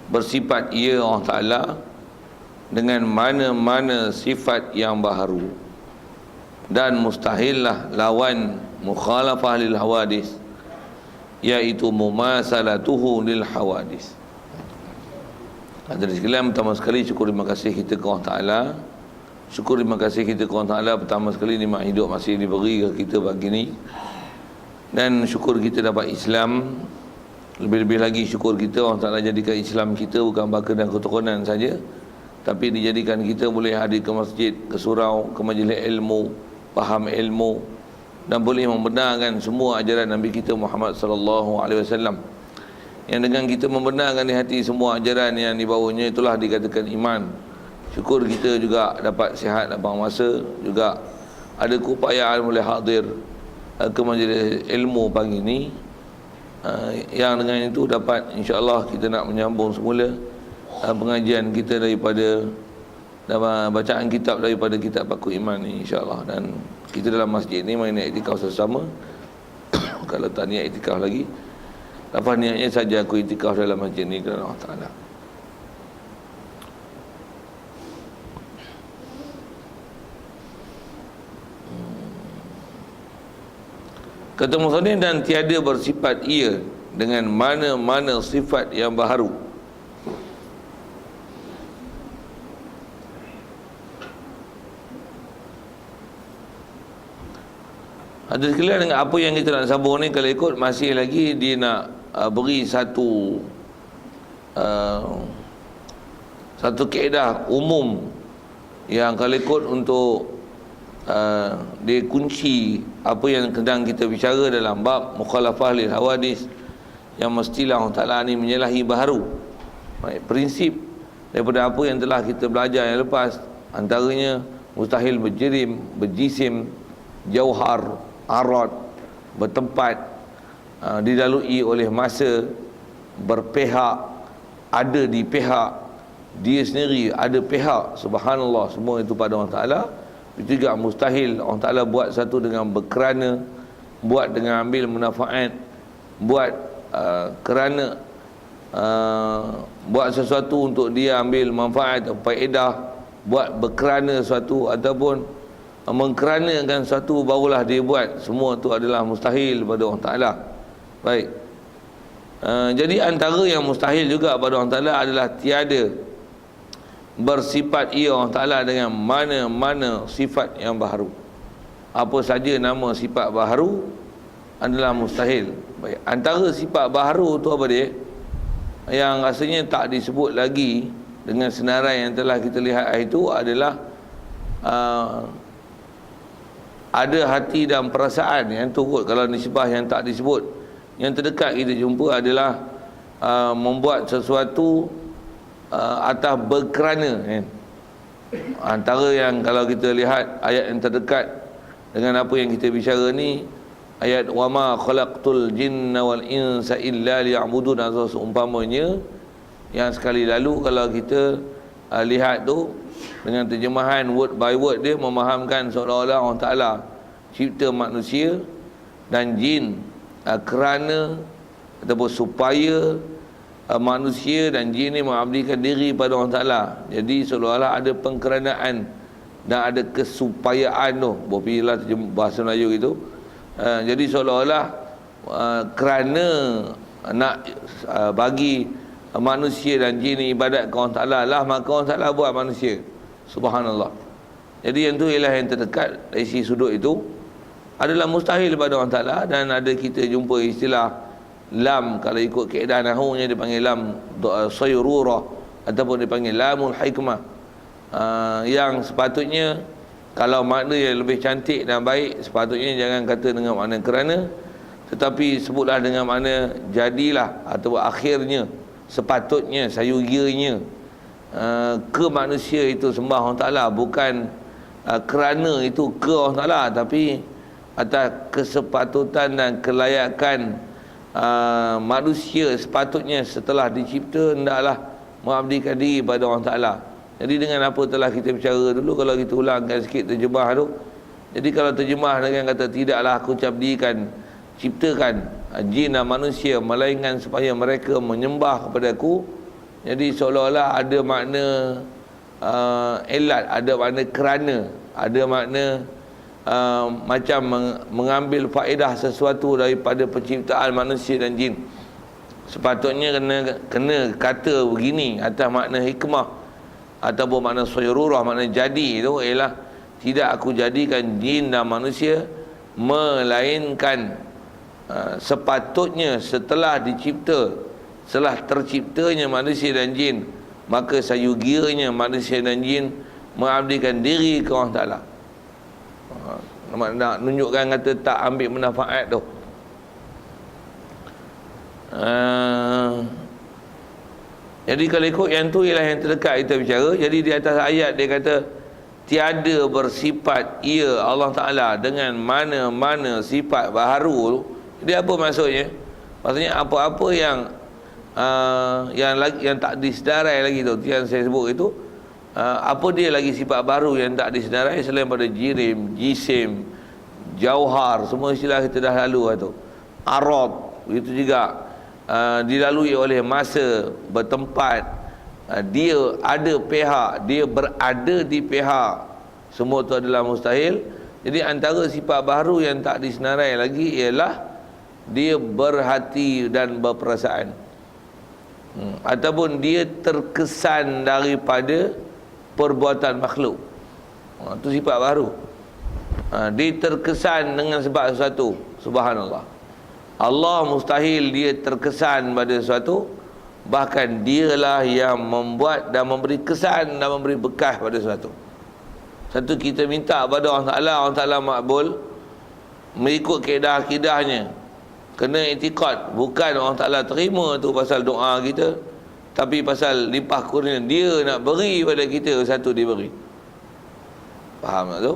bersifat ia Allah Ta'ala dengan mana-mana sifat yang baharu, dan mustahillah lawan mukhalafah lil hawadis, iaitu mumasalatuhu lil hawadis. Hadirin sekalian, pertama sekali syukur terima kasih kita kepada Allah Ta'ala. Syukur terima kasih kita kepada Allah Ta'ala, pertama sekali nikmat hidup masih diberi ke kita pagi ni, dan syukur kita dapat Islam. Lebih-lebih lagi syukur kita Allah Ta'ala jadikan Islam kita bukan baka dan keturunan saja, tapi dijadikan kita boleh hadir ke masjid, ke surau, ke majlis ilmu, faham ilmu, dan boleh membenarkan semua ajaran Nabi kita Muhammad sallallahu alaihi wasallam. Yang dengan kita membenarkan di hati semua ajaran yang dibawanya, itulah dikatakan iman. Syukur kita juga dapat sihat, dapat masa, juga ada keupayaan boleh hadir ke majlis ilmu pagi ni. Yang dengan itu dapat insya-Allah kita nak menyambung semula pengajian kita daripada bacaan kitab daripada kitab Paku Iman ni insya-Allah. Dan kita dalam masjid ni main iktikaf bersama. Kalau tak niat iktikaf lagi, lepas niatnya saja aku iktikaf dalam masjid ni kerana Allah Ta'ala. Kata musannif, dan tiada bersifat ia dengan mana-mana sifat yang baharu. Ada sekalian dengan apa yang kita nak sambung ni, kalau ikut masih lagi dia nak beri satu kaedah umum yang kalau ikut untuk dia kunci apa yang sedang kita bicara dalam bab mukhalafah lil hawadis, yang mestilah Allah Ta'ala ni menyalahi baharu. Baik, prinsip daripada apa yang telah kita belajar yang lepas, antaranya mustahil berjirim, berjisim, jauhar, arad, bertempat, dilalui oleh masa, berpihak, ada di pihak, dia sendiri ada pihak, subhanallah, semua itu pada Allah Ta'ala. Itu juga mustahil Allah Ta'ala buat satu dengan berkerana, buat dengan ambil manfaat, buat kerana buat sesuatu untuk dia ambil manfaat atau faedah, buat berkerana sesuatu ataupun mengkeranakan sesuatu barulah dia buat. Semua itu adalah mustahil pada Allah Ta'ala. Baik, jadi antara yang mustahil juga pada Allah Ta'ala adalah tiada bersifat ia Allah Ta'ala dengan mana-mana sifat yang baharu. Apa saja nama sifat baharu adalah mustahil. Baik, antara sifat baharu tu apa dia? Yang rasanya tak disebut lagi dengan senarai yang telah kita lihat itu adalah ada hati dan perasaan yang turut. Kalau nisbah yang tak disebut, yang terdekat kita jumpa adalah membuat sesuatu atas berkerana, kan? Antara yang kalau kita lihat ayat yang terdekat dengan apa yang kita bicara ni, ayat wama khalaqtul jinna wal insa illa liya'budun, atau seumpamanya yang sekali lalu kalau kita lihat tu dengan terjemahan word by word, dia memahamkan seolah-olah Allah Ta'ala cipta manusia dan jin kerana ataupun supaya manusia dan jin ni mengabdikan diri pada Allah Ta'ala. Jadi seolah-olah ada pengkeranaan dan ada kesupayaan tu, bila bahasa Melayu itu. Jadi seolah-olah kerana nak bagi manusia dan jin ni ibadat kepada Allah Ta'ala lah, maka Allah Ta'ala buat manusia. Subhanallah. Jadi yang tu ialah yang terdekat dari sisi sudut itu adalah mustahil pada Allah Ta'ala. Dan ada kita jumpa istilah lam, kalau ikut kaedah nahunya dipanggil lam sayrurah ataupun dipanggil lamul hikmah, yang sepatutnya kalau makna yang lebih cantik dan baik, sepatutnya jangan kata dengan makna kerana, tetapi sebutlah dengan makna jadilah atau akhirnya, sepatutnya, sayurianya ke manusia itu sembah Allah Ta'ala, bukan kerana itu ke Allah Ta'ala, tapi atas kesepatutan dan kelayakan manusia sepatutnya setelah dicipta hendaklah mengabdikan diri pada Allah Ta'ala. Jadi dengan apa telah kita bicara dulu, kalau kita ulangkan sikit terjemah tu. Jadi kalau terjemah dengan kata tidaklah aku ciptakan jin dan manusia, melainkan supaya mereka menyembah kepada aku. Jadi seolah-olah ada makna elat, ada makna kerana, ada makna macam mengambil faedah sesuatu daripada penciptaan manusia dan jin. Sepatutnya kena kata begini atas makna hikmah ataupun makna sayrurah, makna jadi itu ialah tidak aku jadikan jin dan manusia melainkan sepatutnya setelah terciptanya manusia dan jin, maka sayugianya manusia dan jin mengabdikan diri ke Allah Ta'ala. Nak tunjukkan kata tak ambil manfaat tu. Jadi kalau ikut yang tu ialah yang terdekat kita bicara. Jadi di atas ayat dia kata tiada bersifat ia Allah Ta'ala dengan mana-mana sifat baharu tu. Jadi apa maksudnya? Maksudnya apa-apa yang tak disedarai lagi tu, yang saya sebut itu, apa dia lagi sifat baru yang tak disedarai selain pada jirim, jisim, jauhar, semua istilah kita dah lalu tu. Arad, begitu juga dilalui oleh masa, bertempat, dia ada pihak, dia berada di pihak, semua itu adalah mustahil. Jadi antara sifat baru yang tak disenarai lagi ialah dia berhati dan berperasaan, ataupun dia terkesan daripada perbuatan makhluk. Itu sifat baru. Dia terkesan dengan sebab sesuatu. Subhanallah, Allah mustahil dia terkesan pada sesuatu, bahkan dialah yang membuat dan memberi kesan dan memberi bekas pada sesuatu. Satu kita minta pada Allah Ta'ala makbul mengikut kaedah-kaedahnya, kena itikad, bukan Allah Ta'ala terima tu pasal doa kita, tapi pasal limpah kurnia dia nak beri pada kita, satu dia beri. Faham tak tu?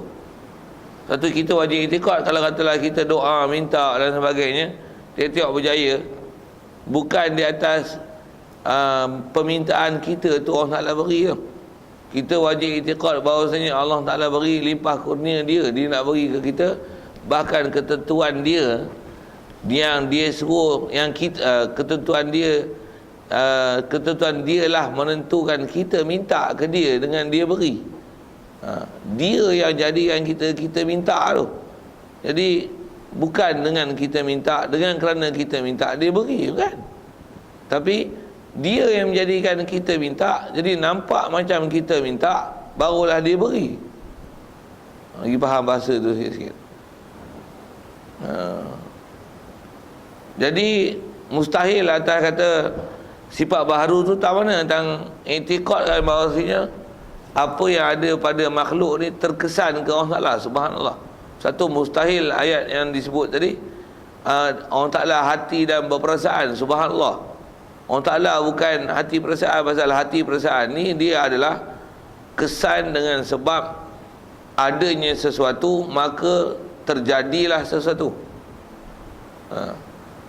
Satu kita wajib itikad, kalau katalah kita doa, minta dan sebagainya, tiap-tiap berjaya, bukan di atas permintaan kita tu Allah Ta'ala beri tu. Kita wajib itikad bahawasanya Allah Ta'ala beri limpah kurnia dia nak beri ke kita, bahkan ketentuan dia yang dia suruh, yang kita ketentuan dia lah menentukan kita minta ke dia dengan dia beri. Dia yang jadikan kita minta tu. Jadi bukan dengan kita minta, dengan kerana kita minta dia beri, bukan. Tapi dia yang menjadikan kita minta, jadi nampak macam kita minta, barulah dia beri. Lagi faham bahasa tu sikit-sikit. Jadi mustahil atas kata sifat baharu tu tak mana tentang i'tiqad kan, bahawasanya apa yang ada pada makhluk ni terkesan ke Allah Ta'ala. Subhanallah. Satu mustahil ayat yang disebut tadi, Allah Ta'ala hati dan berperasaan. Subhanallah. Allah Ta'ala bukan hati perasaan, pasal hati perasaan ni dia adalah kesan dengan sebab adanya sesuatu, maka terjadilah sesuatu.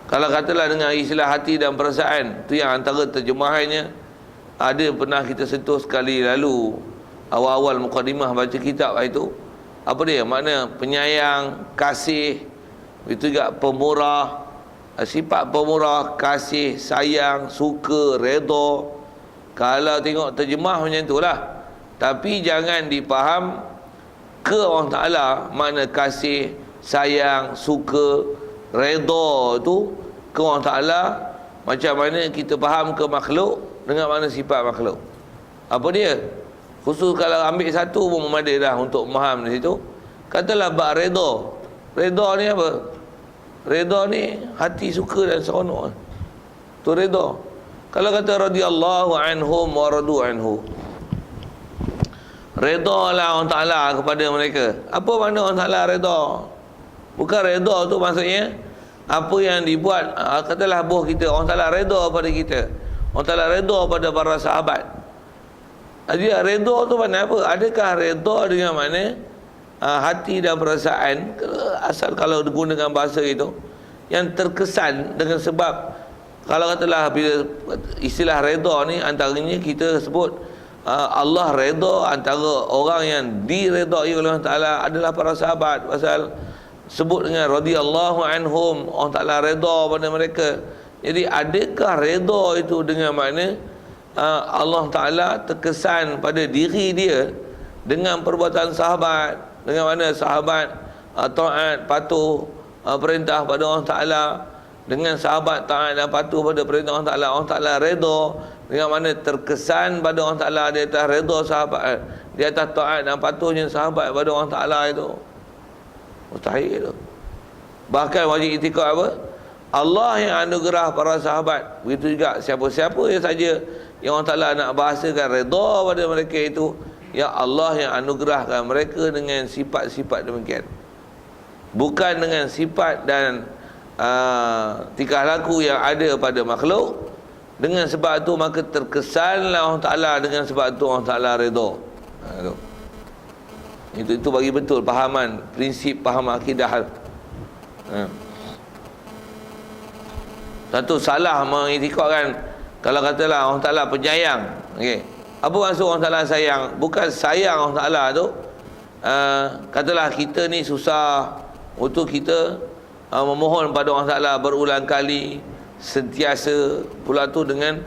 Kalau katalah dengan istilah hati dan perasaan, tu yang antara terjemahannya ada pernah kita sentuh sekali lalu, awal-awal mukadimah baca kitab itu. Apa dia? Makna penyayang, kasih, itu juga pemurah. Sifat pemurah, kasih, sayang, suka, redha. Kalau tengok terjemah macam itulah. Tapi jangan dipaham ke Allah Ta'ala makna kasih, sayang, suka, redha tu ke Allah Ta'ala macam mana kita faham ke makhluk dengan mana sifat makhluk. Apa dia? Khusus kalau ambil satu pun memadai dah untuk memaham di situ. Katalah bab redha. Redha ni apa? Redha ni hati suka dan seronok. Tu redha. Kalau kata radhiyallahu anhum wa radu anhu, redha lah Allah Ta'ala kepada mereka. Apa makna Allah Ta'ala redha? Bukan redha tu maksudnya apa yang dibuat, katalah buah kita, Allah Ta'ala redha pada kita, Allah Ta'ala redha pada para sahabat. Jadi redha tu makna apa? Adakah redha dengan makna hati dan perasaan? Asal kalau digunakan bahasa itu yang terkesan dengan sebab, kalau katalah bila istilah redha ni antaranya kita sebut Allah redha, antara orang yang diredai oleh Allah Ta'ala adalah para sahabat. Pasal sebut dengan radhiyallahu anhum, Allah Ta'ala redha pada mereka. Jadi adakah redha itu dengan makna Allah Ta'ala terkesan pada diri dia dengan perbuatan sahabat, dengan mana sahabat taat patuh perintah pada Allah Ta'ala, dengan sahabat taat dan patuh pada perintah Allah Ta'ala, Allah Ta'ala redha dengan mana terkesan pada Allah Ta'ala di atas redha sahabat, di atas taat dan patuhnya sahabat pada Allah Ta'ala itu. Mustahil itu. Bahkan wajib itikad apa? Allah yang anugerah para sahabat. Begitu juga siapa-siapa saja yang Allah Ta'ala nak bahasakan redha pada mereka itu, ya Allah yang anugerahkan mereka dengan sifat-sifat demikian, bukan dengan sifat dan tingkah laku yang ada pada makhluk. Dengan sebab itu maka terkesanlah Allah Ta'ala, dengan sebab itu Allah Ta'ala redha. Itu bagi betul pahaman, prinsip faham akidah. Satu salah mengiktikadkan kalau katalah Allah Ta'ala penyayang. Okey. Apa maksud Allah Ta'ala sayang? Bukan sayang Allah Ta'ala tu. Katalah kita ni susah untuk kita memohon pada Allah Ta'ala berulang kali, sentiasa, pula tu dengan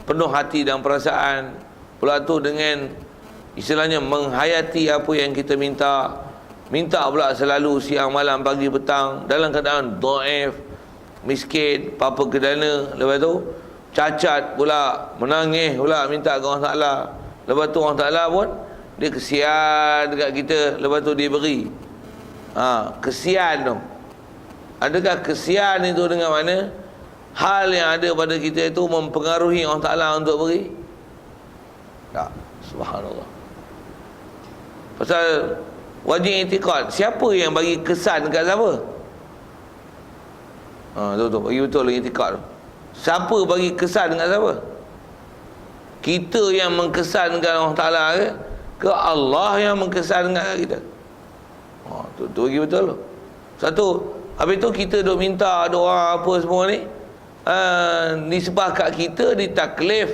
penuh hati dan perasaan, pula tu dengan istilahnya menghayati apa yang kita minta pula selalu siang malam pagi petang dalam keadaan dhaif, miskin, apa kedana, lepas tu cacat pula, menangis pula minta ke Allah Ta'ala. Lepas tu Allah Ta'ala pun dia kesian dekat kita, lepas tu dia beri. Kesian tu. Adakah kesian itu dengan mana hal yang ada pada kita itu mempengaruhi Allah Ta'ala untuk beri? Tak. Subhanallah. Pasal wajib i'tiqad, siapa yang bagi kesan dekat siapa? Tu bagi betul lagi i'tiqad. Siapa bagi kesan dekat siapa? Kita yang mengkesankan Allah Ta'ala ke Allah yang mengkesan dengan kita? Tu bagi betul tu. Satu, habis tu kita duk minta doa apa semua ni, nisbah kat kita ditaklif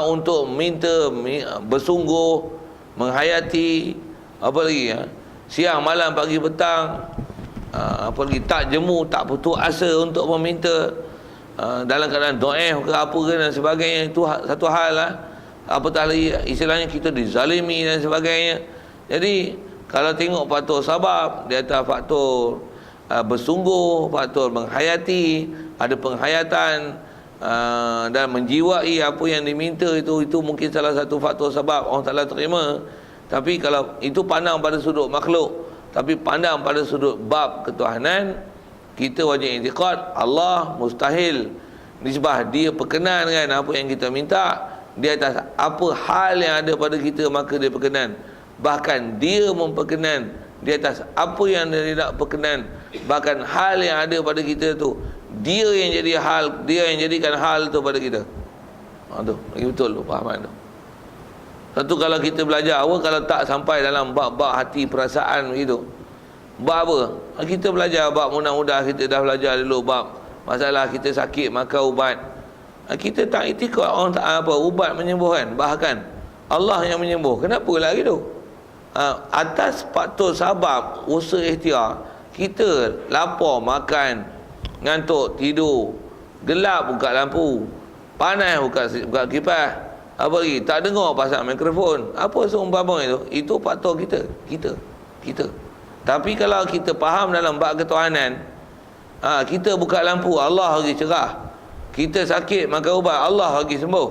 untuk minta bersungguh, menghayati, apa lagi siang malam pagi petang, apa lagi tak jemu, tak putus asa untuk meminta, dalam keadaan dhaif ke apa ke dan sebagainya. Itu satu hal lah. Apatah lagi istilahnya kita dizalimi dan sebagainya. Jadi kalau tengok faktor sabab di atas faktor bersungguh, faktor menghayati, ada penghayatan dan menjiwai apa yang diminta, itu mungkin salah satu faktor sebab Allah Ta'ala terima. Tapi kalau itu pandang pada sudut makhluk, tapi pandang pada sudut bab ketuhanan, kita wajib i'tiqad Allah mustahil nisbah dia berkenan dengan apa yang kita minta. Di atas apa hal yang ada pada kita maka dia berkenan. Bahkan dia memperkenan di atas apa yang dia tidak berkenan. Bahkan hal yang ada pada kita tu dia yang jadi hal, dia yang jadikan hal tu pada kita. Tu lagi betul tu pahaman tu. Satu, kalau kita belajar apa, kalau tak sampai dalam bab-bab hati perasaan begitu, bab apa? Kita belajar bab mudah-mudah, kita dah belajar dulu bab masalah kita sakit maka ubat. Kita tak i'tiqad orang tak apa ubat menyembuhkan, bahkan Allah yang menyembuh. Kenapa lagi tu? Atas faktor sabab usaha ikhtiar, kita lapar makan, ngantuk tidur, gelap buka lampu, panas buka kipas, apa lagi tak dengar pasang mikrofon, apa seumpama itu faktor kita. Tapi kalau kita faham dalam bab ketuhanan, kita buka lampu Allah bagi cerah, kita sakit makan ubat Allah bagi sembuh,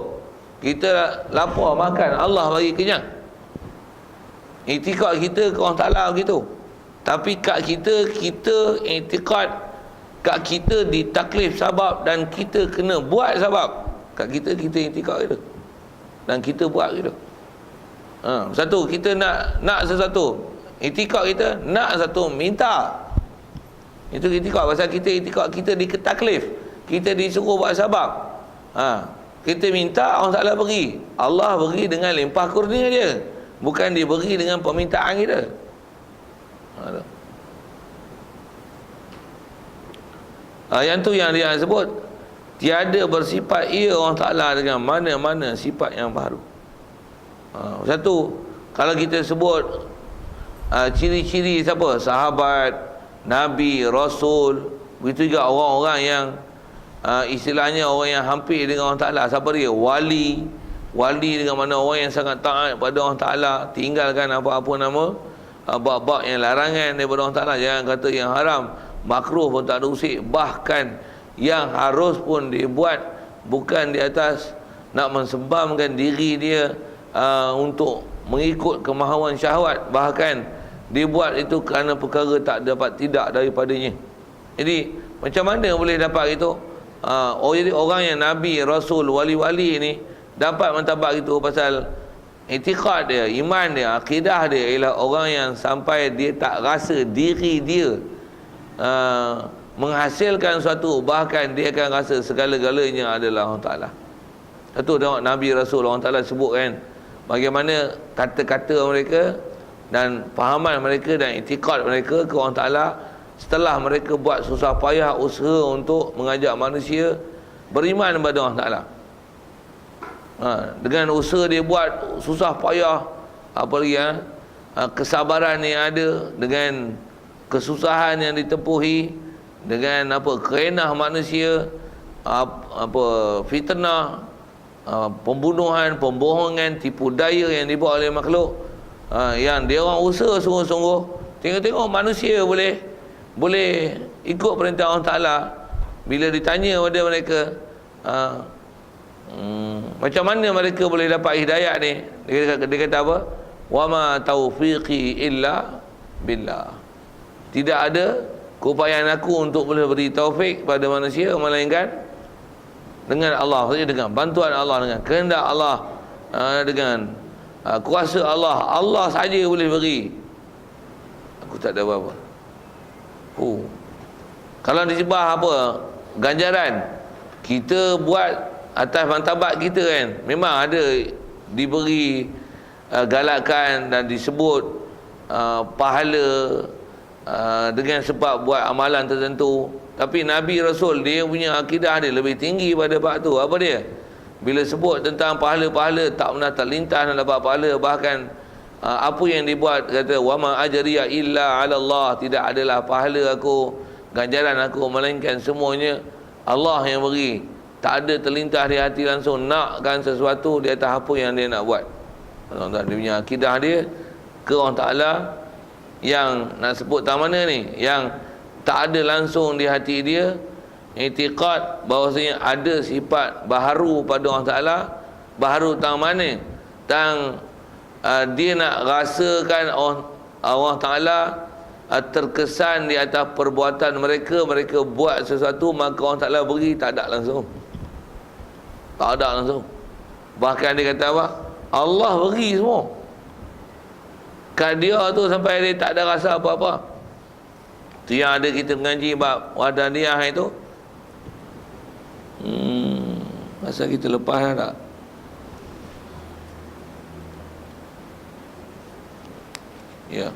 kita lapar makan Allah bagi kenyang. I'tiqad kita ke Allah Ta'ala begitu. Tapi kat kita i'tiqad, kat kita ditaklif sabab dan kita kena buat sabab. Kat kita i'tiqad gitu dan kita buat gitu. Satu, kita nak sesuatu, i'tiqad kita nak satu, minta. Itu i'tiqad. Pasal kita i'tiqad kita ditaklif, kita disuruh buat sabab. Kita minta Allah Ta'ala beri. Allah beri dengan limpah kurnia dia, bukan diberi dengan permintaan kita. Yang tu yang dia sebut tiada bersifat ia Allah Ta'ala dengan mana-mana sifat yang baru. Satu, kalau kita sebut ciri-ciri siapa? Sahabat, Nabi, Rasul. Begitu juga orang-orang yang istilahnya orang yang hampir dengan Allah Ta'ala. Siapa dia? Wali. Wali dengan mana orang yang sangat taat pada Allah Ta'ala, tinggalkan apa-apa nama bab-bab yang larangan daripada Allah Ta'ala. Jangan kata yang haram, makruh pun tak ada usik. Bahkan yang harus pun dibuat bukan di atas nak mensembamkan diri dia untuk mengikut kemahuan syahwat, bahkan dibuat itu kerana perkara tak dapat tidak daripadanya. Jadi macam mana boleh dapat itu? Jadi orang yang Nabi, Rasul, wali-wali ni dapat mentabak itu pasal i'tiqad dia, iman dia, akidah dia ialah orang yang sampai dia tak rasa diri dia menghasilkan sesuatu, bahkan dia akan rasa segala-galanya adalah Allah Ta'ala. Satu tengok Nabi, Rasul, Allah Ta'ala sebut kan bagaimana kata-kata mereka dan fahaman mereka dan i'tiqad mereka ke Allah Ta'ala setelah mereka buat susah payah usaha untuk mengajak manusia beriman kepada Allah Ta'ala. Dengan usaha dia buat susah payah, apa lagi kesabaran yang ada, dengan kesusahan yang ditempuhi, dengan kerenah manusia, fitnah, pembunuhan, pembohongan, tipu daya yang dibuat oleh makhluk, yang dia orang usaha sungguh-sungguh. Tengok-tengok manusia boleh ikut perintah Allah Ta'ala. Bila ditanya pada mereka macam mana mereka boleh dapat hidayah ni, dia kata apa? Wa ma taufiqi illa billah. Tidak ada keupayaan aku untuk boleh beri taufik pada manusia melainkan dengan Allah saja, dengan bantuan Allah, dengan kehendak Allah, dengan kuasa Allah. Allah saja boleh beri. Aku tak ada apa-apa. Kalau disebah apa ganjaran kita buat atas martabat kita kan, memang ada diberi galakan dan disebut pahala dengan sebab buat amalan tertentu. Tapi Nabi, Rasul, dia punya akidah dia lebih tinggi pada bab tu. Apa dia? Bila sebut tentang pahala-pahala, tak pernah terlintas nak dapat pahala. Bahkan apa yang dibuat, kata wa ma ajriya illa 'ala Allah, tidak adalah pahala aku, ganjaran aku, melainkan semuanya Allah yang beri. Tak ada terlintas di hati langsung nakkan sesuatu di atas apa yang dia nak buat. Dia punya akidah dia ke Allah Ta'ala yang nak sebut tak mana ni, yang tak ada langsung di hati dia i'tiqad bahawasanya ada sifat baharu pada Allah Ta'ala. Baharu tang mana? Tang dia nak rasakan Allah Ta'ala terkesan di atas perbuatan mereka. Mereka buat sesuatu, maka Allah Ta'ala beri, tak ada langsung. Tak ada langsung. Bahkan dia kata apa? Allah beri semua. Kat dia tu sampai dia tak ada rasa apa-apa. Tu yang ada kita mengaji bab wahdaniah itu. Masa kita lepas tak? Ya.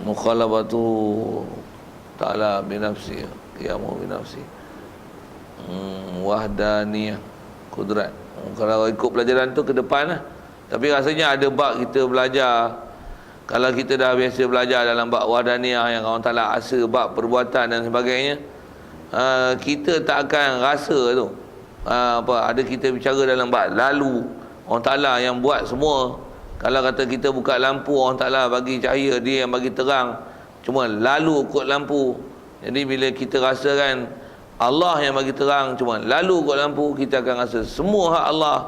Mukhalafatu ta'ala binafsi, qiyamu binafsi. Wahdaniyah, kudrat. Kalau ikut pelajaran tu ke depan lah. Tapi rasanya ada bab kita belajar. Kalau kita dah biasa belajar dalam bab wahdaniyah yang Allah Ta'ala asa bab perbuatan dan sebagainya, kita tak akan rasa tu. Ada kita bicara dalam bab lalu, Allah Ta'ala yang buat semua. Kalau kata kita buka lampu, Allah Ta'ala bagi cahaya, dia yang bagi terang, cuma lalu kot lampu. Jadi bila kita rasakan Allah yang bagi terang, cuma lalu kot lampu, kita akan rasa semua hak Allah.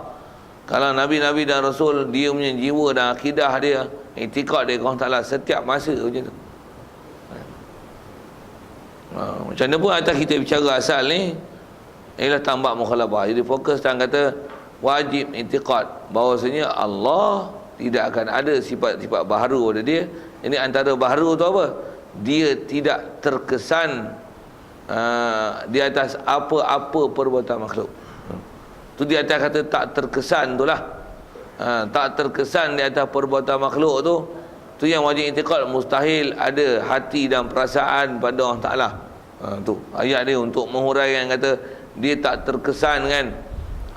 Kalau Nabi-Nabi dan Rasul, dia punya jiwa dan akidah dia, i'tiqad dia ke Allah Ta'ala setiap masa macam tu. Macam mana pun atas kita bicara asal ni ialah tambah mukhalafah. Jadi fokus dan kata wajib i'tiqad bahawasanya Allah tidak akan ada sifat-sifat baharu pada dia. Ini antara baharu tu apa? Dia tidak terkesan di atas apa-apa perbuatan makhluk. Tu di atas kata tak terkesan tu lah. Tak terkesan di atas perbuatan makhluk tu. Tu yang wajib i'tiqad. Mustahil ada hati dan perasaan pada Allah Ta'ala. Tu ayat dia untuk menghuraikan, kata dia tak terkesan kan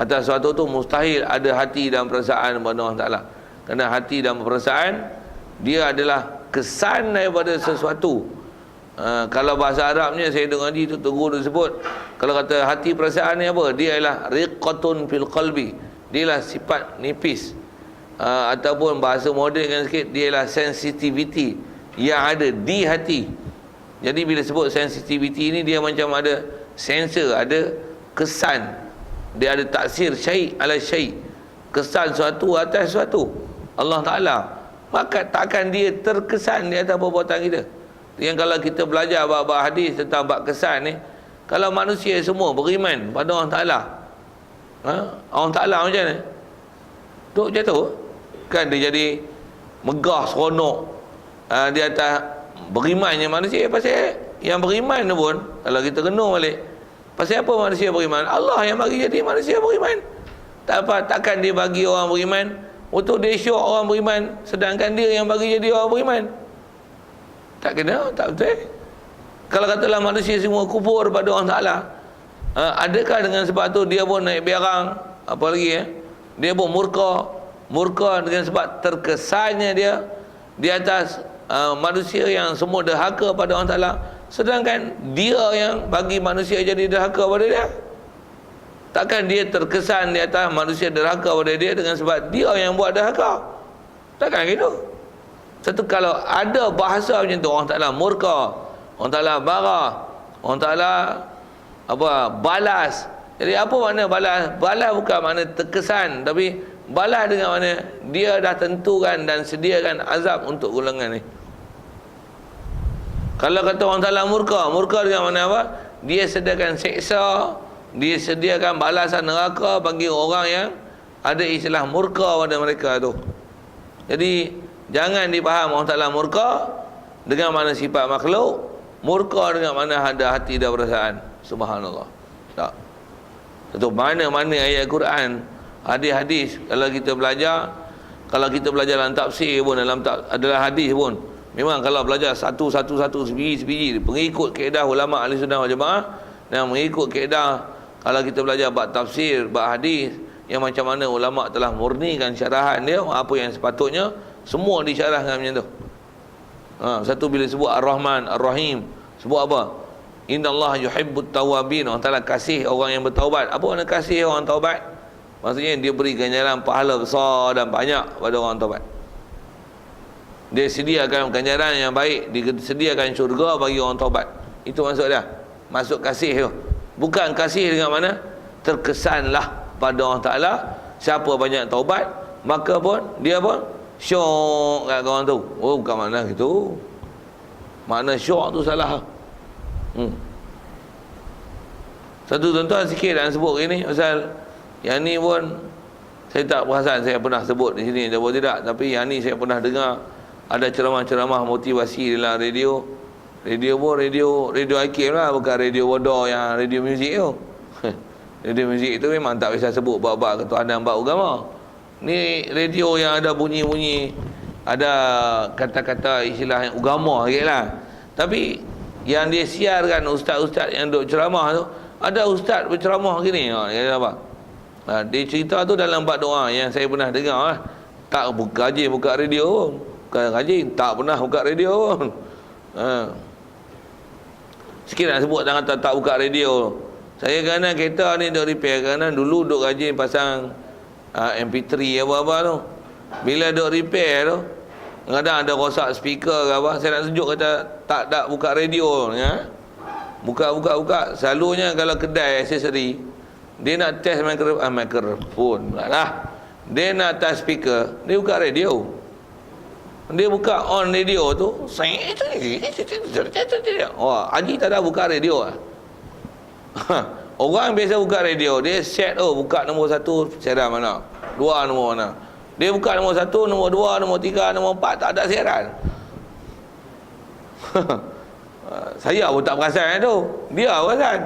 atas sesuatu tu. Mustahil ada hati dan perasaan pada Allah Ta'ala. Kerana hati dan perasaan dia adalah kesan daripada sesuatu Kalau bahasa Arabnya saya dengar ngaji tu guru sebut, kalau kata hati perasaan ni apa? Dia ialah riqatun fil qalbi. Dia ialah sifat nipis. Ataupun bahasa moden kan sikit, dia ialah sensitivity yang ada di hati. Jadi bila sebut sensitivity ni, dia macam ada sensor, ada kesan. Dia ada taksir syai' ala syai'. Kesan suatu atas suatu. Allah Ta'ala. Maka takkan dia terkesan di atas perbuatan kita. Yang kalau kita belajar bab hadis tentang bab kesan ni, kalau manusia semua beriman pada Allah Ta'ala, Allah Ta'ala macam mana? Duk jatuh kan dia jadi megah, seronok di atas berimannya manusia. Pasal yang beriman tu pun, kalau kita renung balik, pasal apa manusia beriman? Allah yang bagi jadi manusia beriman. Takkan dia bagi orang beriman untuk dia syok orang beriman, sedangkan dia yang bagi jadi orang beriman. Tak kena, tak betul. Kalau katalah manusia semua kufur pada Allah Ta'ala, adakah dengan sebab tu dia pun naik biarang, apa lagi dia pun murka dengan sebab terkesannya dia di atas manusia yang semua derhaka pada Allah Ta'ala, sedangkan dia yang bagi manusia jadi derhaka pada dia. Takkan dia terkesan di atas manusia derhaka pada dia dengan sebab dia yang buat derhaka? Takkan gitu. Satu, kalau ada bahasa macam tu, Allah Ta'ala murka, Allah Ta'ala marah, Allah Ta'ala balas. Jadi apa makna balas? Balas bukan makna terkesan, tapi balas dengan makna dia dah tentukan dan sediakan azab untuk golongan ni. Kalau kata Allah Ta'ala murka dengan makna apa? Dia sediakan seksa, dia sediakan balasan neraka bagi orang yang ada istilah murka pada mereka tu. Jadi jangan dipaham Allah Ta'ala murka dengan mana sifat makhluk, murka dengan mana ada hati dan perasaan. Subhanallah. Tak. Satu mana-mana ayat Quran, hadis-hadis, kalau kita belajar dalam tafsir pun, adalah hadis pun, memang kalau belajar satu-satu sebiji-sebiji, pengikut kaedah ulama ahli sunnah wal jamaah, dan mengikut kaedah kalau kita belajar bab tafsir, bab hadis, yang macam mana ulama telah murnikan syarahan dia, apa yang sepatutnya, semua disyarahkan macam tu. Satu bila sebut Ar-Rahman, Ar-Rahim, sebut apa? Innallaha yuhibbut tawabin. Allah Ta'ala kasih orang yang bertaubat. Apa makna kasih orang taubat? Maksudnya dia beri ganjaran pahala besar dan banyak pada orang taubat. Dia sediakan ganjaran yang baik, dia sediakan syurga bagi orang taubat. Itu maksud dia. Maksud kasih tu. Bukan kasih dengan mana terkesanlah pada Allah Ta'ala, siapa banyak taubat, maka pun dia pun syok kat kawan tu. Oh, bukan makna gitu. Makna syok tu salah. Satu tuan-tuan sikit dan sebut ini pasal yang ni pun saya tak perasan saya pernah sebut di sini atau tidak, tapi yang ni saya pernah dengar ada ceramah-ceramah motivasi dalam radio Hakim lah, bukan radio bodoh yang radio muzik tu. Radio muzik tu memang tak bisa sebut bab-bab ketuhanan, bab agama. Ni radio yang ada bunyi-bunyi, ada kata-kata istilah yang agama sikit lah. Tapi yang dia siarkan ustaz-ustaz yang duk ceramah tu, ada ustaz berceramah gini, dia cerita tu dalam bab doa yang saya pernah dengar lah. Tak rajin buka radio pun, bukan rajin, tak pernah buka radio pun. Sikit nak sebut jangan tak buka radio. Saya kerana kereta ni duk repair, kerana dulu duk rajin pasang MP3 apa-apa tu. Bila duk repair tu, kadang ada rosak speaker ke apa, saya nak sejuk kata tak buka radio ya. Buka. Selalunya kalau kedai aksesori, dia nak test mikrofon lah. Dia nak test speaker, dia buka radio. Dia buka on radio tu. Oh, Haji tak ada buka radio lah. Orang biasa buka radio, dia set buka nombor 1 siaran mana, 2 nombor mana. Dia buka nombor 1, nombor 2, nombor 3, nombor 4, tak ada siaran. Saya pun tak perasan tu, dia perasan.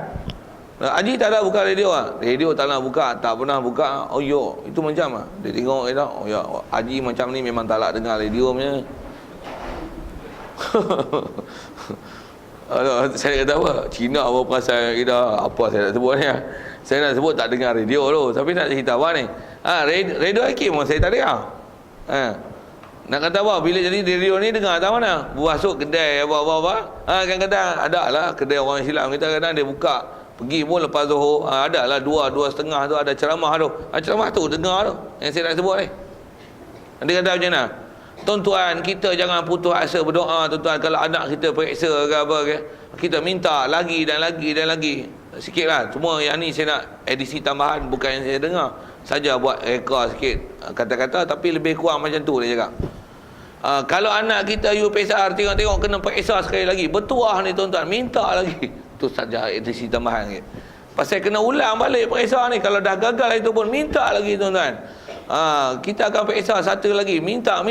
Haji tak ada buka radio lah. Radio tak nak buka, tak pernah buka. Oh yo, itu macam dia tengok dia, oh ya, Haji macam ni memang tak nak dengar radio punya. Saya kata apa? Cina apa perasan kita? Apa saya nak sebut ni? Saya nak sebut tak dengar radio tu, tapi nak cerita apa ni? Radio Hakim pun saya tak dengar. Nak kata apa? Bila jadi radio ni dengar tahu mana? Masuk kedai apa-apa. Kadang-kadang ada lah kedai orang Islam kita kadang dia buka. Pergi pun lepas Zuhur. Ada lah 2.30 tu ada ceramah tu. Ceramah tu dengar tu. Yang saya nak sebut ni. Dia kata macam mana? Tuan-tuan, kita jangan putus asa berdoa tuan-tuan. Kalau anak kita periksa ke apa ke, kita minta lagi dan lagi dan lagi. Sikit lah. Cuma yang ni saya nak edisi tambahan. Bukan yang saya dengar. Saja buat reka sikit kata-kata. Tapi lebih kurang macam tu dia cakap. Kalau anak kita UPSR tengok-tengok kena periksa sekali lagi, bertuah ni tuan-tuan, minta lagi. Tu saja edisi tambahan sikit. Pasal kena ulang balik periksa ni. Kalau dah gagal itu pun minta lagi tuan-tuan. Kita akan periksa satu lagi. Minta.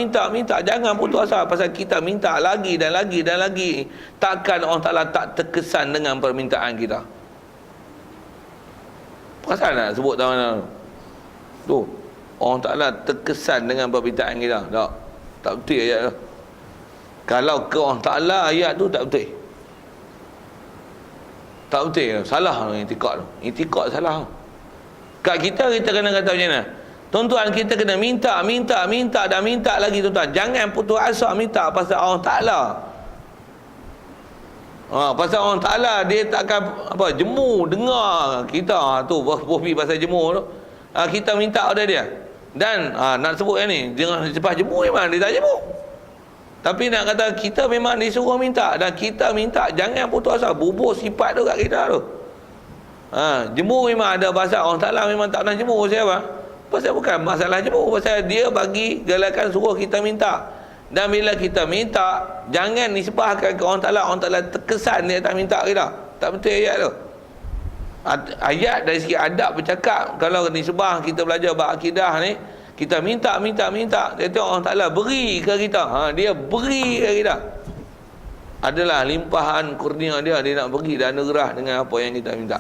Jangan putus asa. Pasal kita minta lagi dan lagi dan lagi. Takkan Allah Ta'ala tak terkesan dengan permintaan kita. Perasan tak sebut tahu mana? Tu. Allah Ta'ala terkesan dengan permintaan kita. Tak betul ayat tu. Kalau ke Allah Ta'ala ayat tu tak betul. Tak betul. Salah itikad tu. Itikad salah. Kat kita kena kata macam mana? Tuan-tuan, kita kena minta dan minta lagi tuan-tuan. Jangan putus asa minta pasal Allah Ta'ala. Pasal Allah Ta'ala dia takkan jemu dengar kita tu berfi pasal jemu tu. Kita minta pada dia. Dan nak sebut yang ni, jangan cepat jemu memang dia tak jemu. Tapi nak kata kita memang disuruh minta. Dan kita minta jangan putus asa. Bubur sifat tu kat kita tu. Jemu memang ada pasal Allah Ta'ala memang tak pernah jemu. Siapa? Pasal bukan masalah jemu. Pasal dia bagi galakan suruh kita minta. Dan bila kita minta, jangan nisbahkan ke Allah Ta'ala. Allah Ta'ala terkesan dia tak minta kita. Tak betul ayat tu. Ayat dari segi adab bercakap, kalau nisbah kita belajar berakidah ni, kita minta. Dia tengok Allah Ta'ala beri ke kita. Dia beri ke kita. Adalah limpahan kurnia dia nak beri dan anugerah dengan apa yang kita minta.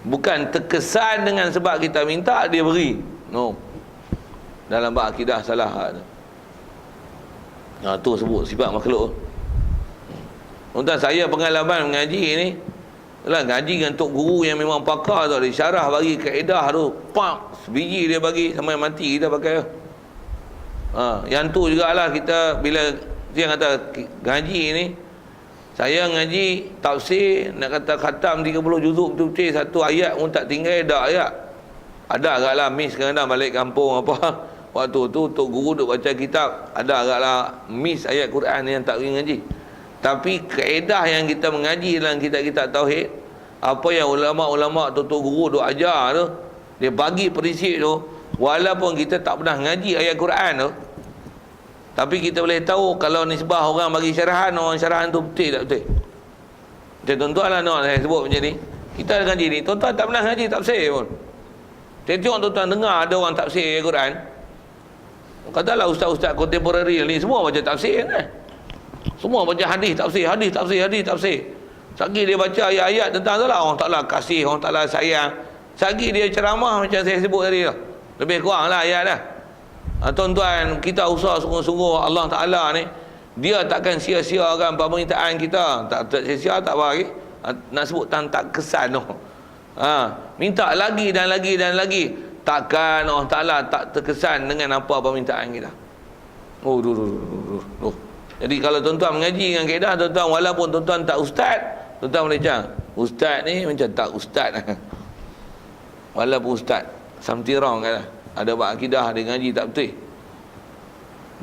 Bukan terkesan dengan sebab kita minta dia beri. No. Dalam berakidah salah. Tu sebut sifat makhluk. Tuan-tuan, saya pengalaman mengaji ni, ngaji dengan tok guru yang memang pakar tu, dia syarah bagi kaedah tu, sebiji dia bagi sampai mati kita pakai. Yang tu jugalah kita bila dia kata ngaji ni, saya ngaji tafsir nak kata khatam 30 juzuk betul-betul satu ayat pun tak tinggal dak ayat. Ada agaklah miss kadang-kadang balik kampung apa. Waktu tu tok guru duk baca kitab, ada agaklah miss ayat Quran yang tak pergi ngaji. Tapi kaedah yang kita mengaji dalam kitab-kitab tauhid, apa yang ulama-ulama tok guru duk ajar tu, dia bagi prinsip tu, walaupun kita tak pernah ngaji ayat Quran tu, tapi kita boleh tahu kalau nisbah orang bagi syarahan, orang syarahan tu betul tak betul. Macam tuan-tuan lah saya sebut macam ni. Kita ngaji ni, tuan-tuan tak pernah ngaji tafsir pun. Tengok tuan-tuan dengar ada orang tafsir ayat Quran. Katalah ustaz-ustaz kontemporari ni semua baca tafsir kan. Semua baca hadis tafsir. Sagi dia baca ayat-ayat tentang tu lah, orang Ta'ala kasih, orang Ta'ala sayang. Sagi dia ceramah macam saya sebut tadi tu. Lebih kurang lah ayat dah. Tuan-tuan, kita usaha sungguh-sungguh Allah Ta'ala ni, dia takkan sia-siakan permintaan kita. Tak sia-sia tak bagi. Nak sebut tak kesan tu. Minta lagi dan lagi dan lagi. Takkan Allah Ta'ala tak terkesan dengan apa permintaan kita. Jadi kalau tuan-tuan mengaji dengan kaedah, tuan-tuan walaupun tuan-tuan tak ustaz, tuan-tuan boleh cakap ustaz ni macam tak ustaz. Walaupun ustaz something wrong kan. Ada akidah dia ngaji tak betul.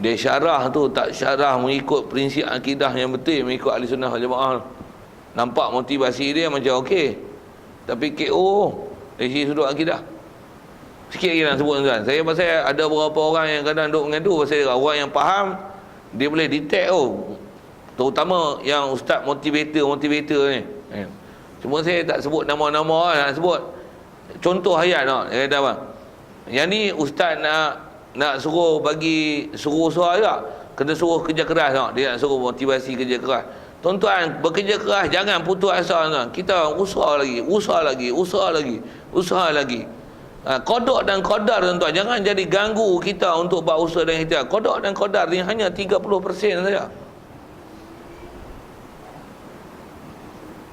Dia syarah tu tak syarah mengikut prinsip akidah yang betul, mengikut ahli sunnah wal jamaah. Nampak motivasi dia macam okey. Tapi KO dari sisi sudut akidah. Sikit lagi nak sebut tuan-tuan. Saya pasal ada beberapa orang yang kadang duk mengadu pasal orang yang faham, dia boleh detect terutama yang ustaz motivator ni. Cuma saya tak sebut nama-nama lah, nak sebut contoh ayat nak. Dia kata apa? Yang ni ustaz nak suruh suruh juga. Kena suruh kerja keras tak? Dia nak suruh motivasi kerja keras. Tuan-tuan, bekerja keras jangan putus asa tuan. Kita usaha lagi. Qada dan qadar tuan-tuan, jangan jadi ganggu kita untuk buat usaha dan ikhtiar. Qada dan qadar ni hanya 30% saja.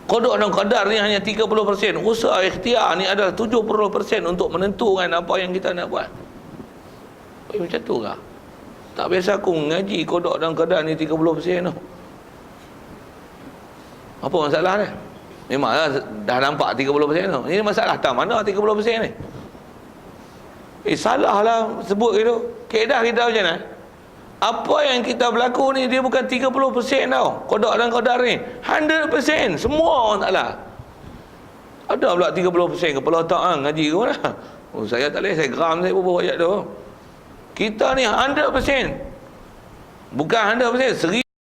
Qada dan qadar ni hanya 30%. Usaha ikhtiar ni adalah 70% untuk menentukan apa yang kita nak buat. Macam tu kah? Tak biasa aku ngaji kodok dalam keadaan ni 30% tu. Apa masalah dia? Memanglah dah nampak 30% tu. Ini masalah tak mana 30% ni? Salah lah sebut gitu. Kaedah kita macam mana? Apa yang kita berlaku ni dia bukan 30% tau. Kodok dan kodar ni 100%. Semua orang taklah. Ada pula 30% kepala otak kan ngaji ke mana? Oh, saya tak boleh, saya geram saya buat ayat tu. Kita ni 100%. Bukan 100%, 1000%.